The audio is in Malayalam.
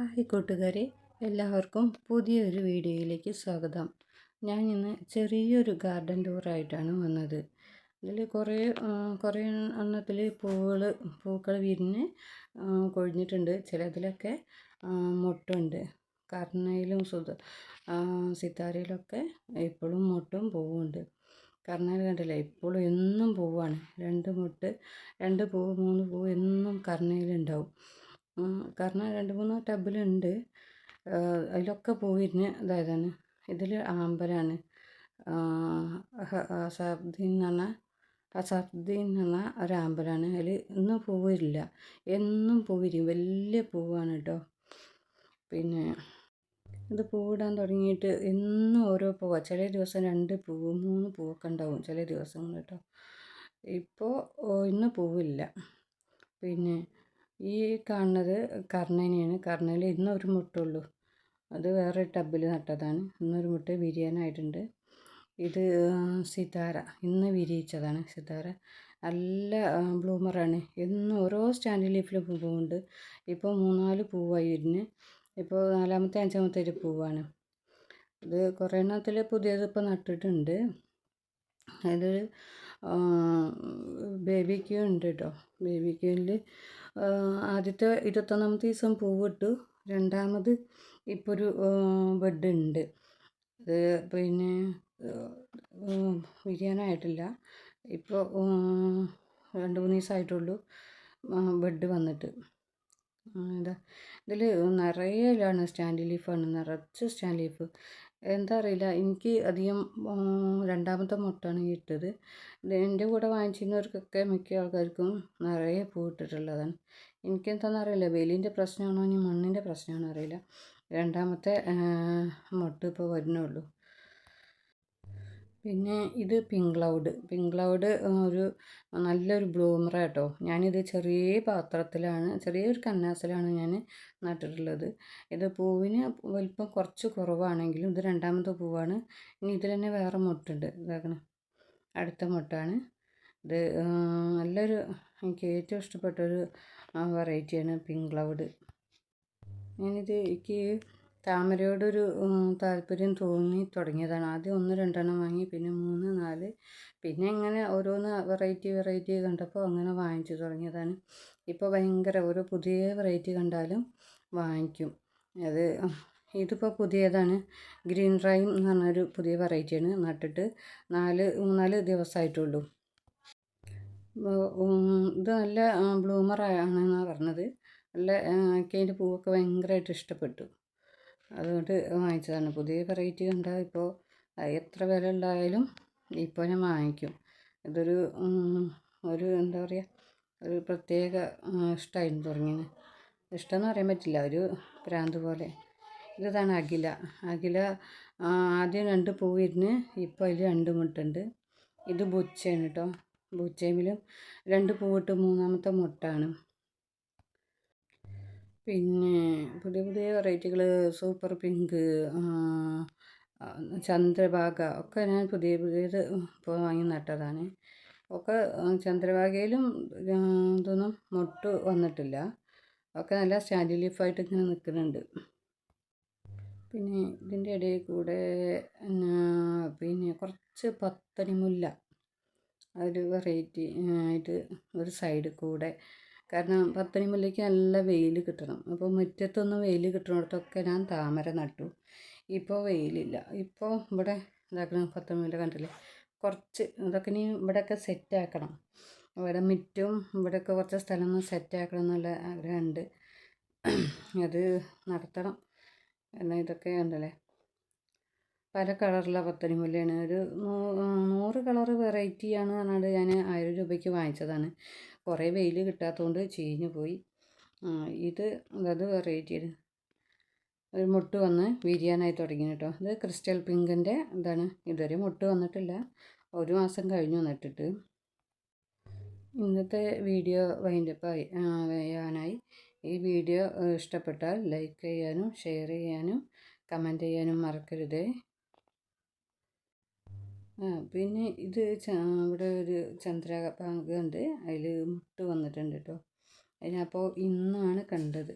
ഹായ് കൂട്ടുകാരെ, എല്ലാവർക്കും പുതിയൊരു വീഡിയോയിലേക്ക് സ്വാഗതം. ഞാൻ ഇന്ന് ചെറിയൊരു ഗാർഡൻ ടൂറായിട്ടാണ് വന്നത്. ഇതിൽ കുറേ എണ്ണത്തിൽ പൂക്കൾ വിരിഞ്ഞ് കൊഴിഞ്ഞിട്ടുണ്ട്. ചിലതിലൊക്കെ മൊട്ടുണ്ട്. കർണയിലും സിത്താരയിലൊക്കെ ഇപ്പോഴും മൊട്ടും പൂവുണ്ട്. കർണയിൽ കണ്ടില്ല, ഇപ്പോഴും എന്നും പൂവാണ്. 2 പൂവ് 3 പൂവ് എന്നും കർണയിലുണ്ടാവും. കാരണം 2-3 ടബിലുണ്ട്. അതിലൊക്കെ പൂവിരിഞ്ഞ് ഇതായതാണ്. ഇതിൽ ആമ്പലാണ്. അസർദീൻ എന്ന് പറഞ്ഞ ഒരാമ്പലാണ്. അതിൽ ഇന്നും പൂവില്ല, എന്നും പൂവിരിയും. വലിയ പൂവാണ് കേട്ടോ. പിന്നെ ഇത് പൂവിടാൻ തുടങ്ങിയിട്ട് എന്നും ഓരോ പൂവാണ്. ചില ദിവസം 2 പൂവ് 3 പൂവൊക്കെ ഉണ്ടാവും ചില ദിവസങ്ങൾ കേട്ടോ. ഇപ്പോൾ ഇന്ന് പൂവില്ല. പിന്നെ ഈ കാണുന്നത് കർണേനെയാണ്. കർണയിൽ ഇന്നൊരു മുട്ടുള്ളൂ. അത് വേറെ ടബിൽ നട്ടതാണ്. ഇന്നൊരു മുട്ട വിരിയാനായിട്ടുണ്ട്. ഇത് സിതാര, ഇന്ന് വിരിയിച്ചതാണ് സിതാര. നല്ല ബ്ലൂമറാണ്. എന്നും ഓരോ സ്റ്റാൻഡ് ലീഫിലും പൂവുണ്ട്. ഇപ്പോൾ 3-4 പൂവായി വിരിഞ്ഞ്. ഇപ്പോൾ 4-മത്തെ 5-മത്തെ ഒരു പൂവാണ്. ഇത് കുറേ എണ്ണത്തിൽ പുതിയത് ഇപ്പോൾ നട്ടിട്ടുണ്ട്. അത് ബേബി ക്യൂ ഉണ്ട് കേട്ടോ. ബേബി ക്യൂവിൽ ആദ്യത്തെ 21-ാമത്തെ ദിവസം പൂവിട്ടു. രണ്ടാമത് ഇപ്പോൾ ഒരു ബെഡ് ഉണ്ട്. അത് പിന്നെ വിരിയാനായിട്ടില്ല. ഇപ്പോൾ 2-3 ദിവസമായിട്ടുള്ളൂ ബെഡ് വന്നിട്ട്. ഇതിൽ നിറയെ ഇലാണ്. സ്റ്റാൻഡ് ലീഫാണ്, നിറച്ച് സ്റ്റാൻഡ് ലീഫ്. എന്താ അറിയില്ല, എനിക്ക് അധികം 2-മത്തെ മുട്ടാണ് ഇട്ടത്. എൻ്റെ കൂടെ വാങ്ങിച്ചിരുന്നവർക്കൊക്കെ മിക്ക ആൾക്കാർക്കും നിറയെ പൂവിട്ടിട്ടുള്ളതാണ്. എനിക്കെന്താണെന്നറിയില്ല, വെയിലിൻ്റെ പ്രശ്നമാണോ ഇനി മണ്ണിൻ്റെ പ്രശ്നമാണോ അറിയില്ല. 2-മത്തെ മുട്ട് ഇപ്പോൾ വരുന്നുള്ളൂ. പിന്നെ ഇത് പിങ്ക് ക്ലൗഡ് ഒരു നല്ലൊരു ബ്ലൂമറാണ് കേട്ടോ. ഞാനിത് ചെറിയൊരു കന്നാസിലാണ് ഞാൻ നട്ടിട്ടുള്ളത്. ഇത് പൂവിന് വലിപ്പം കുറച്ച് കുറവാണെങ്കിലും ഇത് 2-മത്തെ പൂവാണ്. ഇനി ഇതിൽ തന്നെ വേറെ മുട്ടുണ്ട്. ഇതാക്കണം, അടുത്ത മുട്ടാണ് ഇത്. നല്ലൊരു, എനിക്ക് ഏറ്റവും ഇഷ്ടപ്പെട്ടൊരു വെറൈറ്റിയാണ് പിങ്ക് ക്ലൗഡ്. എനിക്ക് താമരയോടൊരു താല്പര്യം തോന്നി തുടങ്ങിയതാണ്. ആദ്യം 1-2 വാങ്ങി, പിന്നെ 3-4, പിന്നെ ഇങ്ങനെ ഓരോന്ന് വെറൈറ്റി കണ്ടപ്പോൾ അങ്ങനെ വാങ്ങിച്ചു തുടങ്ങിയതാണ്. ഇപ്പോൾ ഭയങ്കര ഓരോ പുതിയ വെറൈറ്റി കണ്ടാലും വാങ്ങിക്കും. ഇതിപ്പോൾ പുതിയതാണ്. ഗ്രീൻ റൈം എന്ന് പറഞ്ഞൊരു പുതിയ വെറൈറ്റിയാണ്. നട്ടിട്ട് 3-4 ദിവസമായിട്ടുള്ളൂ. ഇത് നല്ല ബ്ലൂമറാണെന്നാണ് പറഞ്ഞത്. എനിക്ക് അതിൻ്റെ പൂവൊക്കെ ഭയങ്കരമായിട്ട് ഇഷ്ടപ്പെട്ടു. അതുകൊണ്ട് വാങ്ങിച്ചതാണ്. പുതിയ വെറൈറ്റി കണ്ടാൽ ഇപ്പോൾ എത്ര വില ഉണ്ടായാലും ഇപ്പോൾ ഞാൻ വാങ്ങിക്കും. ഇതൊരു എന്താ പറയുക, ഒരു പ്രത്യേക ഇഷ്ടമായിരുന്നു തുടങ്ങിയത്. ഇഷ്ടമെന്ന് പറയാൻ പറ്റില്ല, ഒരു ഭ്രാന്ത് പോലെ. ഇതാണ് അഖില. ആദ്യം 2 പൂവിരുന്ന് ഇപ്പോൾ അതിൽ 2 മുട്ടുണ്ട്. ഇത് ബുച്ചയാണ് കേട്ടോ. ബുച്ചയിലും 2 പൂവിട്ട് 3-മത്തെ മുട്ടാണ്. പിന്നെ പുതിയ വെറൈറ്റികൾ സൂപ്പർ പിങ്ക്, ചന്ദ്രഭാഗ ഒക്കെ ഞാൻ പുതിയത് ഇപ്പോൾ വാങ്ങി നട്ടതാണ്. ഒക്കെ ചന്ദ്രഭാഗയിലും ഇതൊന്നും മൊട്ട് വന്നിട്ടില്ല. ഒക്കെ നല്ല സ്റ്റാൻഡ് ലീഫായിട്ട് ഇങ്ങനെ നിൽക്കുന്നുണ്ട്. പിന്നെ ഇതിൻ്റെ ഇടയിൽ കൂടെ പിന്നെ കുറച്ച് പത്തണിമുല്ല, ഒരു വെറൈറ്റി ആയിട്ട് ഒരു സൈഡിൽ കൂടെ. കാരണം പത്തണിമുല്ലയ്ക്ക് നല്ല വെയിൽ കിട്ടണം. അപ്പോൾ മുറ്റത്തൊന്നും വെയിൽ കിട്ടുന്നിടത്തൊക്കെ ഞാൻ താമര നട്ടു. ഇപ്പോൾ വെയിലില്ല. ഇപ്പോൾ ഇവിടെ ഇതാക്കണം, പത്തണിമുല്ല കണ്ടില്ലേ. കുറച്ച് ഇതൊക്കെ ഇനി ഇവിടെയൊക്കെ സെറ്റാക്കണം. ഇവിടെ മുറ്റും ഇവിടെയൊക്കെ കുറച്ച് സ്ഥലം ഒന്ന് സെറ്റാക്കണം എന്നുള്ള ആഗ്രഹമുണ്ട്. അത് നടത്തണം. എന്നാൽ ഇതൊക്കെ ഉണ്ടല്ലേ, പല കളറുള്ള പത്തണിമുല്ലയാണ്. ഒരു 100 കളറ് വെറൈറ്റിയാണ് പറഞ്ഞാൽ ഞാൻ 1000 രൂപയ്ക്ക് വാങ്ങിച്ചതാണ്. കുറേ വെയിൽ കിട്ടാത്തതുകൊണ്ട് ചീഞ്ഞു പോയി. അത് വെറൈറ്റിയാണ്. ഒരു മുട്ട് വന്ന് വിരിയാനായി തുടങ്ങി കേട്ടോ. ഇത് ക്രിസ്റ്റൽ പിങ്കിൻ്റെ ഇതാണ്. ഇതുവരെ മുട്ട് വന്നിട്ടില്ല. 1 മാസം കഴിഞ്ഞു നട്ടിട്ട്. ഇന്നത്തെ വീഡിയോ വൈൻഡപ്പ് ചെയ്യാനായി. ഈ വീഡിയോ ഇഷ്ടപ്പെട്ടാൽ ലൈക്ക് ചെയ്യാനും ഷെയർ ചെയ്യാനും കമൻറ്റ് ചെയ്യാനും മറക്കരുത്. പിന്നെ ഇത് ഇവിടെ ഒരു ചന്ദ്രഭാഗ ഉണ്ട്. അതിൽ മുട്ട് വന്നിട്ടുണ്ട് കേട്ടോ. അതിനപ്പോൾ ഇന്നാണ് കണ്ടത്.